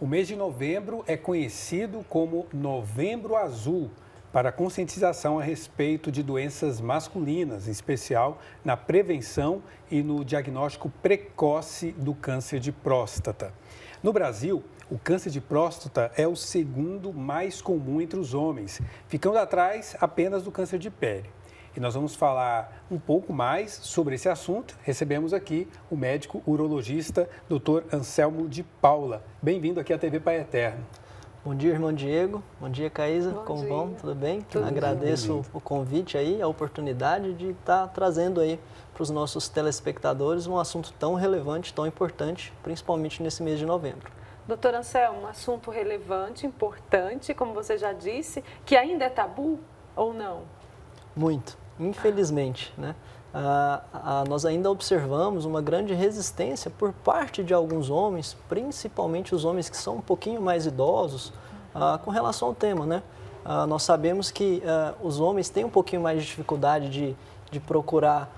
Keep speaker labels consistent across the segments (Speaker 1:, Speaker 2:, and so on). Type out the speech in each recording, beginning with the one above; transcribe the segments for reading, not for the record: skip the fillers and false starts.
Speaker 1: O mês de novembro é conhecido como Novembro Azul, para a conscientização a respeito de doenças masculinas, em especial na prevenção e no diagnóstico precoce do câncer de próstata. No Brasil, o câncer de próstata é o segundo mais comum entre os homens, ficando atrás apenas do câncer de pele. E nós vamos falar um pouco mais sobre esse assunto. Recebemos aqui o médico urologista Dr. Anselmo de Paula. Bem-vindo aqui à TV Pai Eterno.
Speaker 2: Bom dia, irmão Diego. Bom dia, Caísa. Como vão? Tudo bem? Agradeço o convite aí, a oportunidade de estar trazendo aí para os nossos telespectadores um assunto tão relevante, tão importante, principalmente nesse mês de novembro.
Speaker 3: Doutor Anselmo, um assunto relevante, importante, como você já disse, que ainda é tabu ou não?
Speaker 2: Muito, infelizmente, né? Nós ainda observamos uma grande resistência por parte de alguns homens, principalmente os homens que são um pouquinho mais idosos, com relação ao tema, né? Nós sabemos que os homens têm um pouquinho mais de dificuldade de procurar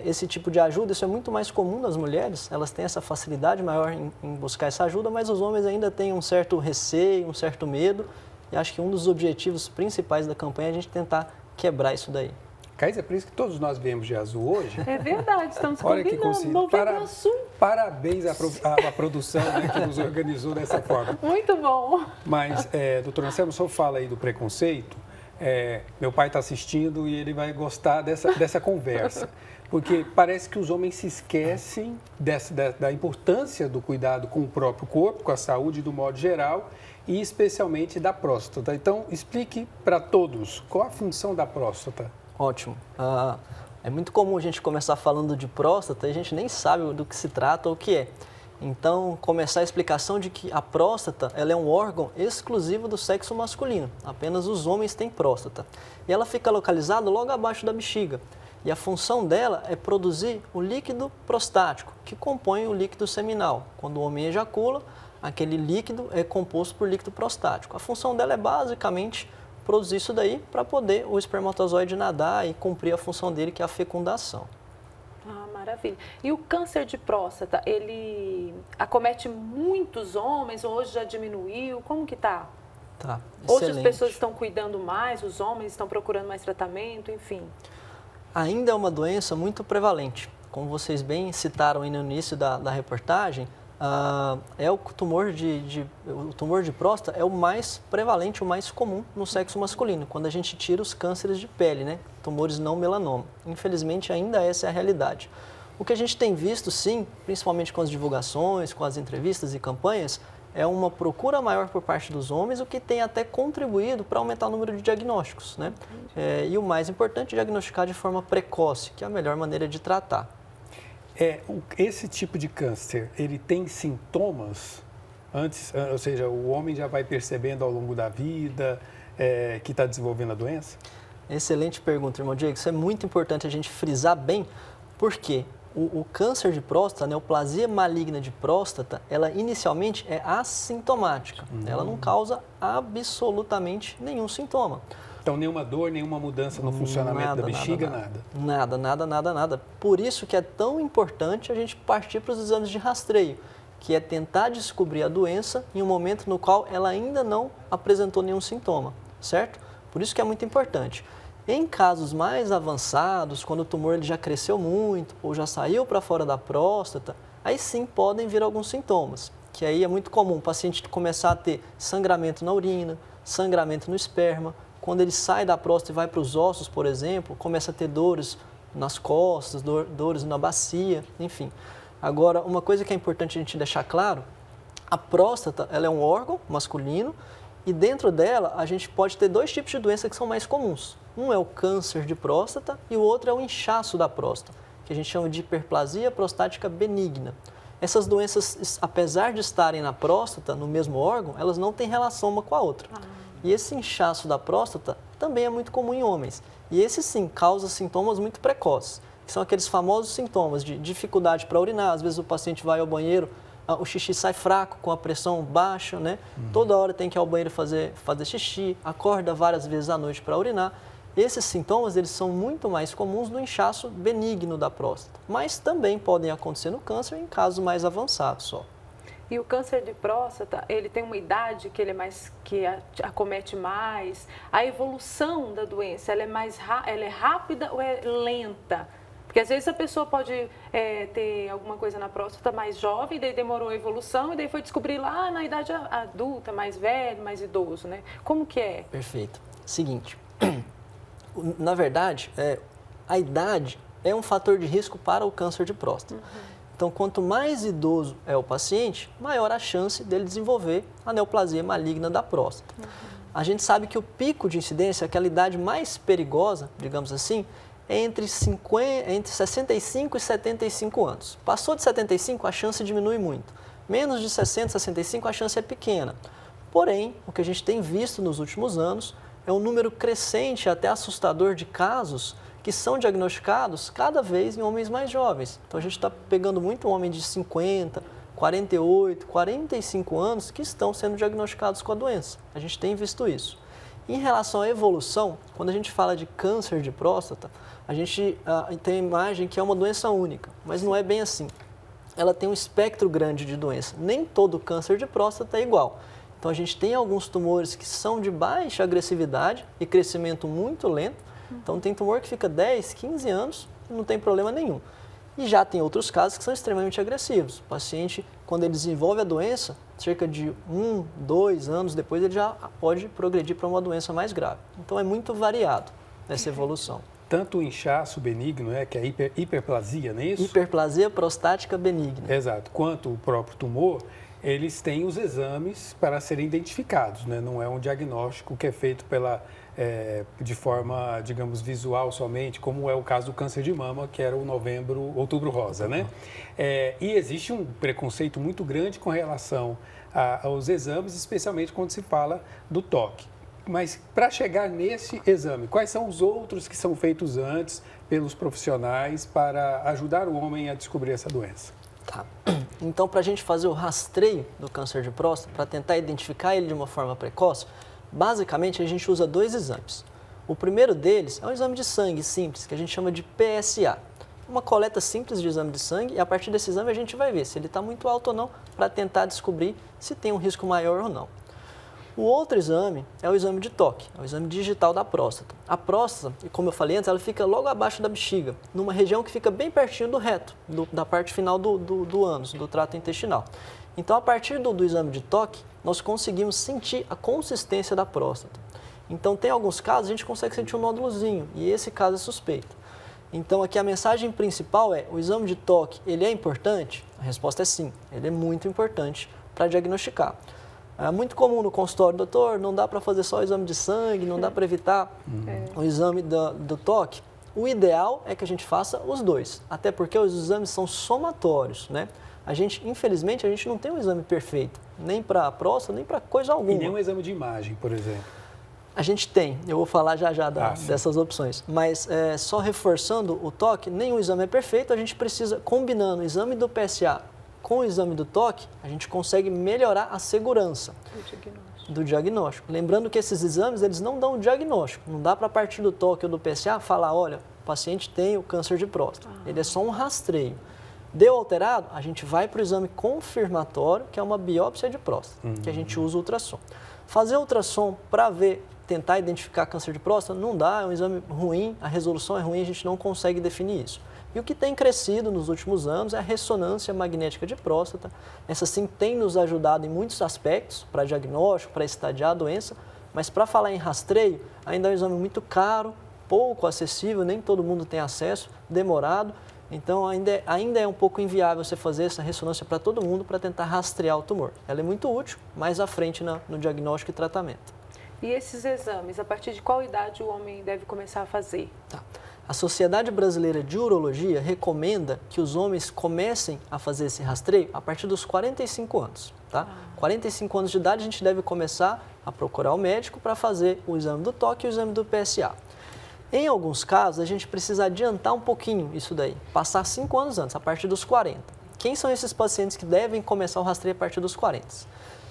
Speaker 2: esse tipo de ajuda. Isso é muito mais comum nas mulheres, elas têm essa facilidade maior em buscar essa ajuda, mas os homens ainda têm um certo receio, um certo medo, e acho que um dos objetivos principais da campanha é a gente tentar quebrar isso daí.
Speaker 1: Caísa, é por isso que todos nós viemos de azul hoje.
Speaker 3: É verdade, estamos
Speaker 1: Olha
Speaker 3: combinando. Novembro Azul.
Speaker 1: Parabéns à produção, né, que nos organizou dessa forma.
Speaker 3: Muito bom.
Speaker 1: Mas, doutor Anselmo, o senhor fala aí do preconceito. Meu pai está assistindo e ele vai gostar dessa conversa. Porque parece que os homens se esquecem da importância do cuidado com o próprio corpo, com a saúde do modo geral, e especialmente da próstata. Então, explique para todos qual a função da próstata.
Speaker 2: Ótimo. É muito comum a gente começar falando de próstata e a gente nem sabe do que se trata ou o que é. Então, começar a explicação de que a próstata ela é um órgão exclusivo do sexo masculino. Apenas os homens têm próstata. E ela fica localizada logo abaixo da bexiga. E a função dela é produzir o líquido prostático, que compõe o líquido seminal. Quando o homem ejacula, aquele líquido é composto por líquido prostático. A função dela é basicamente produzir isso daí para poder o espermatozoide nadar e cumprir a função dele, que é a fecundação.
Speaker 3: Maravilha. E o câncer de próstata, ele acomete muitos homens? Hoje já diminuiu? Como que tá?
Speaker 2: Tá,
Speaker 3: hoje
Speaker 2: excelente.
Speaker 3: as pessoas estão cuidando mais, os homens estão procurando mais tratamento, enfim.
Speaker 2: Ainda é uma doença muito prevalente. Como vocês bem citaram aí no início da reportagem, o tumor de próstata é o mais prevalente, o mais comum no sexo masculino, quando a gente tira os cânceres de pele, né? Tumores não melanoma. Infelizmente, ainda essa é a realidade. O que a gente tem visto, sim, principalmente com as divulgações, com as entrevistas e campanhas, é uma procura maior por parte dos homens, o que tem até contribuído para aumentar o número de diagnósticos, né? E o mais importante, diagnosticar de forma precoce, que é a melhor maneira de tratar.
Speaker 1: Esse tipo de câncer, ele tem sintomas antes, ou seja, o homem já vai percebendo ao longo da vida que está desenvolvendo a doença?
Speaker 2: Excelente pergunta, irmão Diego. Isso é muito importante a gente frisar bem, porque o câncer de próstata, a neoplasia maligna de próstata, ela inicialmente é assintomática. Ela não causa absolutamente nenhum sintoma.
Speaker 1: Então, nenhuma dor, nenhuma mudança no funcionamento da bexiga, nada?
Speaker 2: Nada. Por isso que é tão importante a gente partir para os exames de rastreio, que é tentar descobrir a doença em um momento no qual ela ainda não apresentou nenhum sintoma, certo? Por isso que é muito importante. Em casos mais avançados, quando o tumor ele já cresceu muito ou já saiu para fora da próstata, aí sim podem vir alguns sintomas, que aí é muito comum o paciente começar a ter sangramento na urina, sangramento no esperma. Quando ele sai da próstata e vai para os ossos, por exemplo, começa a ter dores nas costas, dores na bacia, enfim. Agora, uma coisa que é importante a gente deixar claro, a próstata ela é um órgão masculino e dentro dela a gente pode ter dois tipos de doença que são mais comuns. Um é o câncer de próstata e o outro é o inchaço da próstata, que a gente chama de hiperplasia prostática benigna. Essas doenças, apesar de estarem na próstata, no mesmo órgão, elas não têm relação uma com a outra. E esse inchaço da próstata também é muito comum em homens. E esse sim causa sintomas muito precoces, que são aqueles famosos sintomas de dificuldade para urinar. Às vezes o paciente vai ao banheiro, o xixi sai fraco, com a pressão baixa, né? Toda hora tem que ir ao banheiro fazer xixi, acorda várias vezes à noite para urinar. Esses sintomas eles são muito mais comuns no inchaço benigno da próstata, mas também podem acontecer no câncer em casos mais avançados só.
Speaker 3: E o câncer de próstata, ele tem uma idade que ele é mais, que acomete mais? A evolução da doença, ela é rápida ou é lenta? Porque às vezes a pessoa pode ter alguma coisa na próstata mais jovem, daí demorou a evolução e daí foi descobrir lá na idade adulta, mais velho, mais idoso, né? Como que é?
Speaker 2: Perfeito. Seguinte, na verdade, a idade é um fator de risco para o câncer de próstata. Então, quanto mais idoso é o paciente, maior a chance dele desenvolver a neoplasia maligna da próstata. A gente sabe que o pico de incidência, aquela idade mais perigosa, digamos assim, é entre 65 e 75 anos. Passou de 75, a chance diminui muito. Menos de 60, 65, a chance é pequena. Porém, o que a gente tem visto nos últimos anos é um número crescente, até assustador, de casos que são diagnosticados cada vez em homens mais jovens. Então, a gente está pegando muito homem de 50, 48, 45 anos que estão sendo diagnosticados com a doença. A gente tem visto isso. Em relação à evolução, quando a gente fala de câncer de próstata, a gente tem a imagem que é uma doença única, mas não é bem assim. Ela tem um espectro grande de doença. Nem todo câncer de próstata é igual. Então, a gente tem alguns tumores que são de baixa agressividade e crescimento muito lento. Então, tem tumor que fica 10, 15 anos e não tem problema nenhum. E já tem outros casos que são extremamente agressivos. O paciente, quando ele desenvolve a doença, cerca de 1, 2 anos depois, ele já pode progredir para uma doença mais grave. Então, é muito variado essa evolução.
Speaker 1: Tanto o inchaço benigno, que é a hiperplasia, não é isso?
Speaker 2: Hiperplasia prostática benigna.
Speaker 1: Exato. Quanto o próprio tumor, eles têm os exames para serem identificados, né? Não é um diagnóstico que é feito de forma, digamos, visual somente, como é o caso do câncer de mama, que era o outubro rosa, né? E existe um preconceito muito grande com relação aos exames, especialmente quando se fala do toque. Mas para chegar nesse exame, quais são os outros que são feitos antes pelos profissionais para ajudar o homem a descobrir essa doença?
Speaker 2: Tá. Então, para a gente fazer o rastreio do câncer de próstata, para tentar identificar ele de uma forma precoce, basicamente a gente usa 2 exames. O primeiro deles é um exame de sangue simples, que a gente chama de PSA. Uma coleta simples de exame de sangue, e a partir desse exame a gente vai ver se ele está muito alto ou não, para tentar descobrir se tem um risco maior ou não. O outro exame é o exame de toque, é o exame digital da próstata. A próstata, como eu falei antes, ela fica logo abaixo da bexiga, numa região que fica bem pertinho do reto, da parte final do ânus, do trato intestinal. Então, a partir do exame de toque, nós conseguimos sentir a consistência da próstata. Então, tem alguns casos, a gente consegue sentir um nódulozinho, e esse caso é suspeito. Então, aqui a mensagem principal é, o exame de toque, ele é importante? A resposta é sim, ele é muito importante para diagnosticar. É muito comum no consultório, doutor, não dá para fazer só o exame de sangue, não dá para evitar o exame do toque. O ideal é que a gente faça os 2, até porque os exames são somatórios, né? Infelizmente, a gente não tem um exame perfeito, nem para a próstata, nem para coisa alguma.
Speaker 1: E nem um exame de imagem, por exemplo.
Speaker 2: A gente tem, eu vou falar já dessas opções, mas só reforçando o toque, nenhum exame é perfeito, a gente precisa, combinando o exame do PSA com o exame do toque, a gente consegue melhorar a segurança do diagnóstico. Lembrando que esses exames, eles não dão o diagnóstico, não dá para partir do toque ou do PSA falar, olha, o paciente tem o câncer de próstata, ele é só um rastreio. Deu alterado, a gente vai para o exame confirmatório, que é uma biópsia de próstata, que a gente usa o ultrassom. Fazer ultrassom para tentar identificar câncer de próstata, não dá, é um exame ruim, a resolução é ruim, a gente não consegue definir isso. E o que tem crescido nos últimos anos é a ressonância magnética de próstata. Essa sim tem nos ajudado em muitos aspectos, para diagnóstico, para estadiar a doença, mas para falar em rastreio, ainda é um exame muito caro, pouco acessível, nem todo mundo tem acesso, demorado. Então, ainda é um pouco inviável você fazer essa ressonância para todo mundo para tentar rastrear o tumor. Ela é muito útil, mais à frente no diagnóstico e tratamento.
Speaker 3: E esses exames, a partir de qual idade o homem deve começar a fazer?
Speaker 2: Tá. A Sociedade Brasileira de Urologia recomenda que os homens comecem a fazer esse rastreio a partir dos 45 anos. Tá? 45 anos de idade, a gente deve começar a procurar o médico para fazer o exame do toque e o exame do PSA. Em alguns casos, a gente precisa adiantar um pouquinho isso daí, passar 5 anos antes, a partir dos 40. Quem são esses pacientes que devem começar o rastreio a partir dos 40?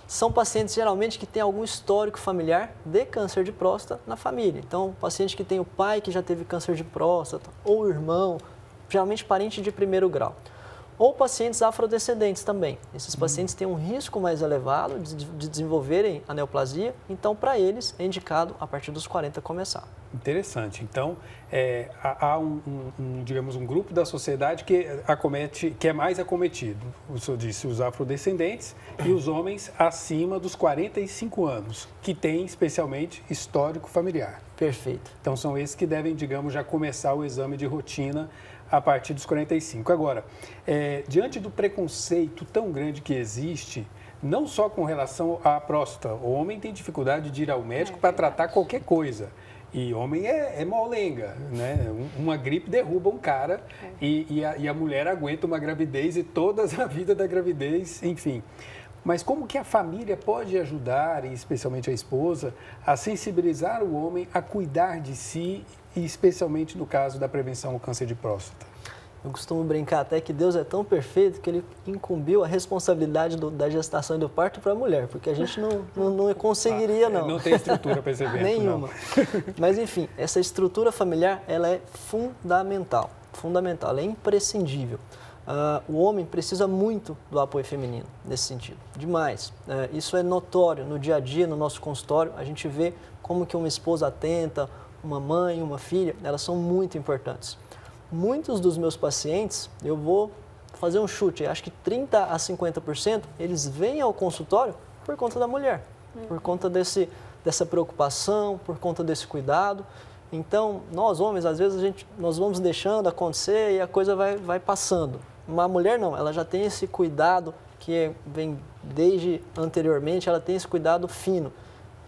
Speaker 2: São pacientes geralmente que têm algum histórico familiar de câncer de próstata na família. Então, paciente que tem o pai que já teve câncer de próstata, ou o irmão, geralmente parente de 1º grau. ou pacientes afrodescendentes também. Esses pacientes têm um risco mais elevado de desenvolverem a neoplasia, então para eles é indicado a partir dos 40 começar.
Speaker 1: Interessante. Então, há digamos, um grupo da sociedade que é mais acometido. O senhor disse os afrodescendentes e os homens acima dos 45 anos, que têm especialmente histórico familiar.
Speaker 2: Perfeito.
Speaker 1: Então, são esses que devem, digamos, já começar o exame de rotina a partir dos 45. Agora, diante do preconceito tão grande que existe, não só com relação à próstata, o homem tem dificuldade de ir ao médico para tratar qualquer coisa. E homem é molenga, né? Uma gripe derruba um cara e a mulher aguenta uma gravidez e toda a vida da gravidez, enfim. Mas como que a família pode ajudar, e especialmente a esposa, a sensibilizar o homem a cuidar de si, e especialmente no caso da prevenção ao câncer de próstata?
Speaker 2: Eu costumo brincar até que Deus é tão perfeito que Ele incumbiu a responsabilidade da gestação e do parto para a mulher, porque a gente não conseguiria, não.
Speaker 1: Não tem estrutura para esse evento,
Speaker 2: nenhuma.
Speaker 1: Não.
Speaker 2: Mas, enfim, essa estrutura familiar, ela é fundamental, ela é imprescindível. O homem precisa muito do apoio feminino nesse sentido, demais. Isso é notório no dia a dia, no nosso consultório, a gente vê como que uma esposa atenta, uma mãe, uma filha, elas são muito importantes. Muitos dos meus pacientes, eu vou fazer um chute, acho que 30% a 50%, eles vêm ao consultório por conta da mulher, por conta dessa preocupação, por conta desse cuidado. Então, nós homens, às vezes, nós vamos deixando acontecer e a coisa vai passando. Uma mulher não, ela já tem esse cuidado que vem desde anteriormente, ela tem esse cuidado fino.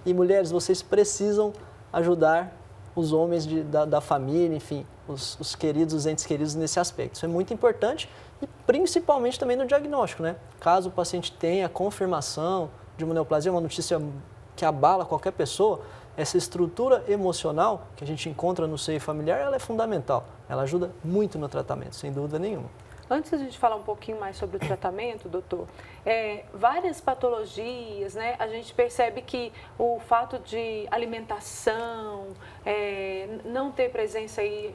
Speaker 2: E mulheres, vocês precisam ajudar os homens da família, enfim, os queridos, os entes queridos nesse aspecto. Isso é muito importante e principalmente também no diagnóstico, né? Caso o paciente tenha confirmação de uma neoplasia, uma notícia que abala qualquer pessoa, essa estrutura emocional que a gente encontra no seio familiar, ela é fundamental. Ela ajuda muito no tratamento, sem dúvida nenhuma.
Speaker 3: Antes da gente falar um pouquinho mais sobre o tratamento, doutor, várias patologias, né? A gente percebe que o fato de alimentação, não ter presença aí,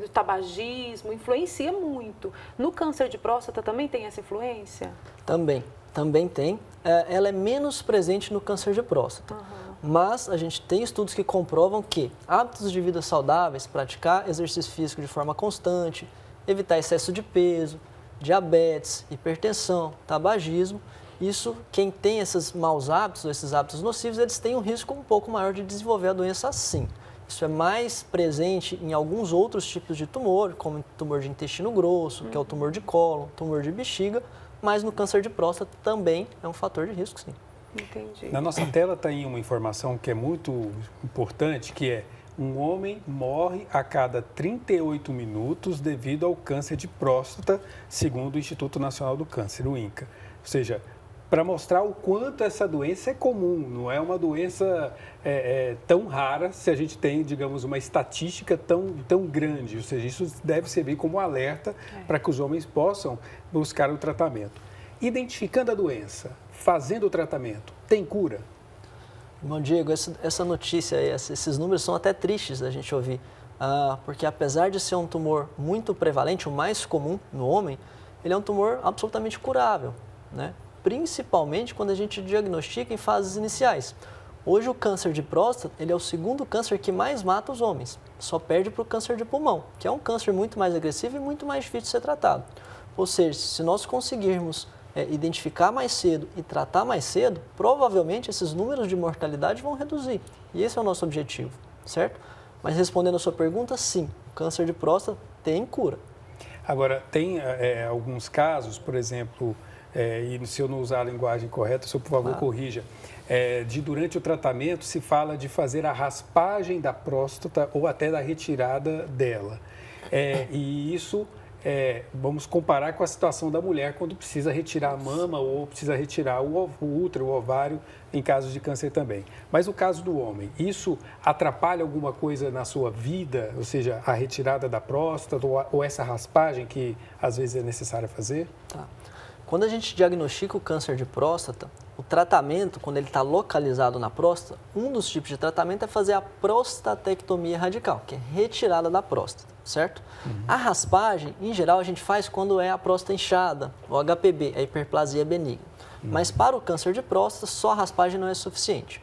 Speaker 3: do tabagismo, influencia muito. No câncer de próstata também tem essa influência?
Speaker 2: Também tem. Ela é menos presente no câncer de próstata. Uhum. Mas a gente tem estudos que comprovam que hábitos de vida saudáveis, praticar exercício físico de forma constante, evitar excesso de peso, diabetes, hipertensão, tabagismo, isso, quem tem esses maus hábitos, esses hábitos nocivos, eles têm um risco um pouco maior de desenvolver a doença sim. Isso é mais presente em alguns outros tipos de tumor, como tumor de intestino grosso, que é o tumor de cólon, tumor de bexiga, mas no câncer de próstata também é um fator de risco, sim.
Speaker 3: Entendi.
Speaker 1: Na nossa tela tem uma informação que é muito importante, que é: um homem morre a cada 38 minutos devido ao câncer de próstata, segundo o Instituto Nacional do Câncer, o INCA. Ou seja, para mostrar o quanto essa doença é comum, não é uma doença tão rara se a gente tem, digamos, uma estatística tão grande. Ou seja, isso deve servir como alerta para que os homens possam buscar o tratamento. Identificando a doença, fazendo o tratamento, tem cura?
Speaker 2: Irmão Diego, essa notícia, esses números são até tristes da gente ouvir, porque apesar de ser um tumor muito prevalente, o mais comum no homem, ele é um tumor absolutamente curável, né? Principalmente quando a gente diagnostica em fases iniciais. Hoje o câncer de próstata, ele é o segundo câncer que mais mata os homens, só perde para o câncer de pulmão, que é um câncer muito mais agressivo e muito mais difícil de ser tratado. Ou seja, se nós conseguirmos identificar mais cedo e tratar mais cedo, provavelmente esses números de mortalidade vão reduzir. E esse é o nosso objetivo, certo? Mas respondendo a sua pergunta, sim, o câncer de próstata tem cura.
Speaker 1: Agora, tem alguns casos, por exemplo, e se eu não usar a linguagem correta, o senhor, por favor, corrija, de durante o tratamento se fala de fazer a raspagem da próstata ou até da retirada dela. E isso... vamos comparar com a situação da mulher quando precisa retirar a mama ou precisa retirar o útero, o ovário, em casos de câncer também. Mas o caso do homem, isso atrapalha alguma coisa na sua vida? Ou seja, a retirada da próstata ou essa raspagem que às vezes é necessária fazer?
Speaker 2: Tá. Quando a gente diagnostica o câncer de próstata, o tratamento, quando ele está localizado na próstata, um dos tipos de tratamento é fazer a prostatectomia radical, que é retirada da próstata, certo? A raspagem, em geral, a gente faz quando é a próstata inchada, o HPB, a hiperplasia benigna. Mas para o câncer de próstata, só a raspagem não é suficiente.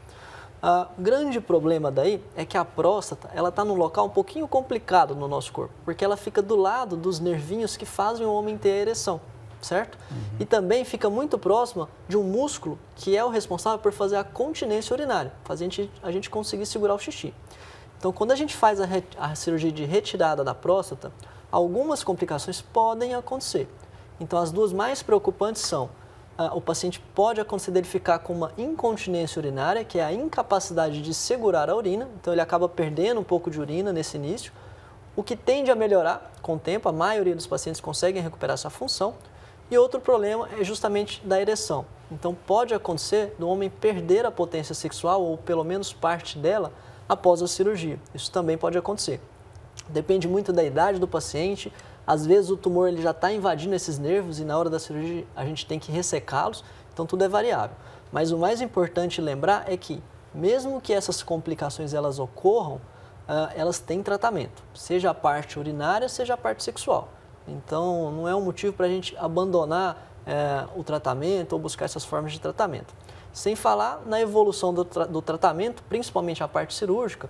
Speaker 2: O grande problema daí é que a próstata, ela está num local um pouquinho complicado no nosso corpo, porque ela fica do lado dos nervinhos que fazem o homem ter a ereção, certo? E também fica muito próxima de um músculo que é o responsável por fazer a continência urinária, fazer a gente conseguir segurar o xixi. Então, quando a gente faz a cirurgia de retirada da próstata, algumas complicações podem acontecer. Então, as duas mais preocupantes são o paciente pode acontecer dele ficar com uma incontinência urinária, que é a incapacidade de segurar a urina, então ele acaba perdendo um pouco de urina nesse início, o que tende a melhorar com o tempo, a maioria dos pacientes conseguem recuperar essa função, e outro problema é justamente da ereção. Então pode acontecer do homem perder a potência sexual, ou pelo menos parte dela, após a cirurgia. Isso também pode acontecer. Depende muito da idade do paciente. Às vezes o tumor ele já está invadindo esses nervos e na hora da cirurgia a gente tem que ressecá-los, então tudo é variável. Mas o mais importante lembrar é que, mesmo que essas complicações elas ocorram, elas têm tratamento, seja a parte urinária, seja a parte sexual. Então não é um motivo para a gente abandonar o tratamento ou buscar essas formas de tratamento. Sem falar na evolução do tratamento, principalmente a parte cirúrgica.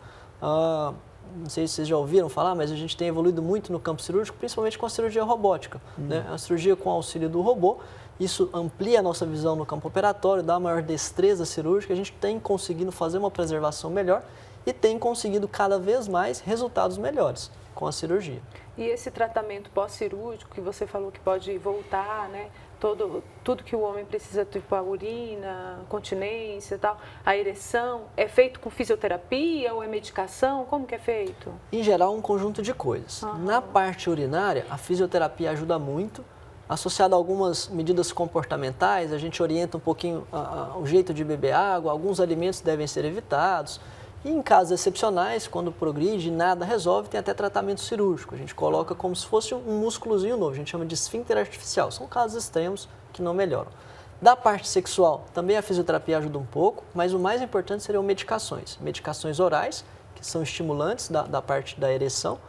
Speaker 2: Não sei se vocês já ouviram falar, mas a gente tem evoluído muito no campo cirúrgico, principalmente com a cirurgia robótica. Né? A cirurgia com auxílio do robô, isso amplia a nossa visão no campo operatório, dá maior destreza cirúrgica, a gente tem conseguido fazer uma preservação melhor e tem conseguido cada vez mais resultados melhores com a cirurgia.
Speaker 3: E esse tratamento pós-cirúrgico que você falou que pode voltar, né? Tudo que o homem precisa, tipo a urina, continência e tal, a ereção, é feito com fisioterapia ou é medicação? Como que é feito?
Speaker 2: Em geral, um conjunto de coisas. Na parte urinária, a fisioterapia ajuda muito. Associado a algumas medidas comportamentais, a gente orienta um pouquinho o jeito de beber água, alguns alimentos devem ser evitados. E em casos excepcionais, quando progride e nada resolve, tem até tratamento cirúrgico. A gente coloca como se fosse um músculozinho novo, a gente chama de esfíncter artificial. São casos extremos que não melhoram. Da parte sexual, também a fisioterapia ajuda um pouco, mas o mais importante seriam medicações. Medicações orais, que são estimulantes da parte da ereção.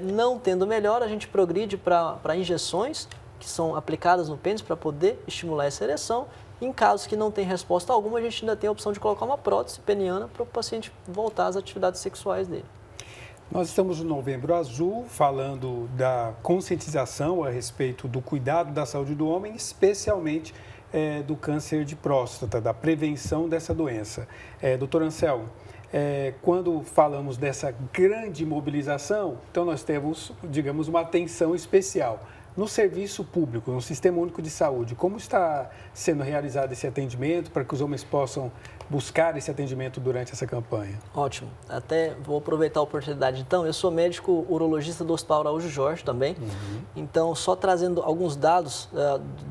Speaker 2: Não tendo melhor, a gente progride para injeções, que são aplicadas no pênis para poder estimular essa ereção. Em casos que não tem resposta alguma, a gente ainda tem a opção de colocar uma prótese peniana para o paciente voltar às atividades sexuais dele.
Speaker 1: Nós estamos no Novembro Azul, falando da conscientização a respeito do cuidado da saúde do homem, especialmente do câncer de próstata, da prevenção dessa doença. Doutor Anselmo, quando falamos dessa grande mobilização, então nós temos, digamos, uma atenção especial. No serviço público, no Sistema Único de Saúde, como está sendo realizado esse atendimento para que os homens possam buscar esse atendimento durante essa campanha?
Speaker 2: Ótimo. Até vou aproveitar a oportunidade. Então, eu sou médico urologista do Hospital Araújo Jorge também. Então, só trazendo alguns dados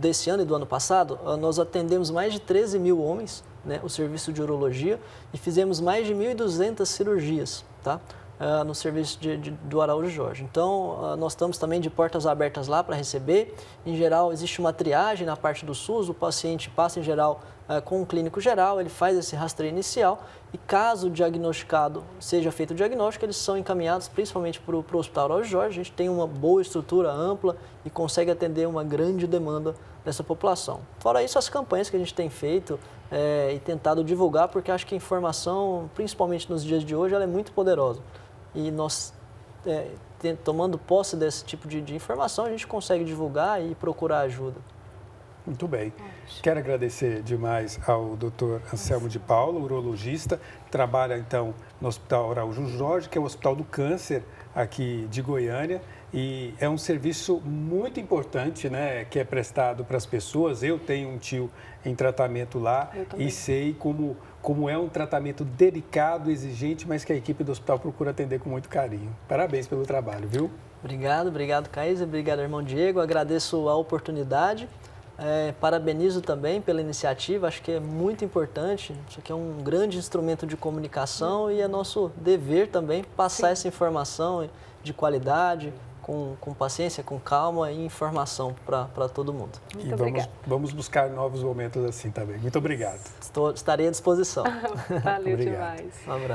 Speaker 2: desse ano e do ano passado, nós atendemos mais de 13 mil homens, né, o serviço de urologia, e fizemos mais de 1.200 cirurgias, tá? No serviço do Araújo Jorge. Então, nós estamos também de portas abertas lá para receber. Em geral, existe uma triagem na parte do SUS, o paciente passa em geral com um clínico geral, ele faz esse rastreio inicial e caso diagnosticado, seja feito o diagnóstico, eles são encaminhados principalmente para o Hospital Araújo Jorge. A gente tem uma boa estrutura ampla e consegue atender uma grande demanda dessa população. Fora isso, as campanhas que a gente tem feito e tentado divulgar, porque acho que a informação, principalmente nos dias de hoje, ela é muito poderosa. E nós, tomando posse desse tipo de informação, a gente consegue divulgar e procurar ajuda.
Speaker 1: Muito bem. Quero agradecer demais ao Dr. Anselmo de Paula, urologista, que trabalha, então, no Hospital Araújo Jorge, que é o Hospital do Câncer aqui de Goiânia. E é um serviço muito importante, né, que é prestado para as pessoas. Eu tenho um tio em tratamento lá e sei como é um tratamento delicado, exigente, mas que a equipe do hospital procura atender com muito carinho. Parabéns pelo trabalho, viu?
Speaker 2: Obrigado, Caísa. Obrigado, irmão Diego. Agradeço a oportunidade. Parabenizo também pela iniciativa, acho que é muito importante. Isso aqui é um grande instrumento de comunicação e é nosso dever também passar essa informação de qualidade, com paciência, com calma e informação para todo mundo.
Speaker 3: Muito
Speaker 1: E
Speaker 3: obrigada.
Speaker 1: vamos buscar novos momentos assim também. Muito obrigado.
Speaker 2: Estarei à disposição.
Speaker 3: Valeu
Speaker 1: Obrigado.
Speaker 3: demais.
Speaker 2: Um abraço.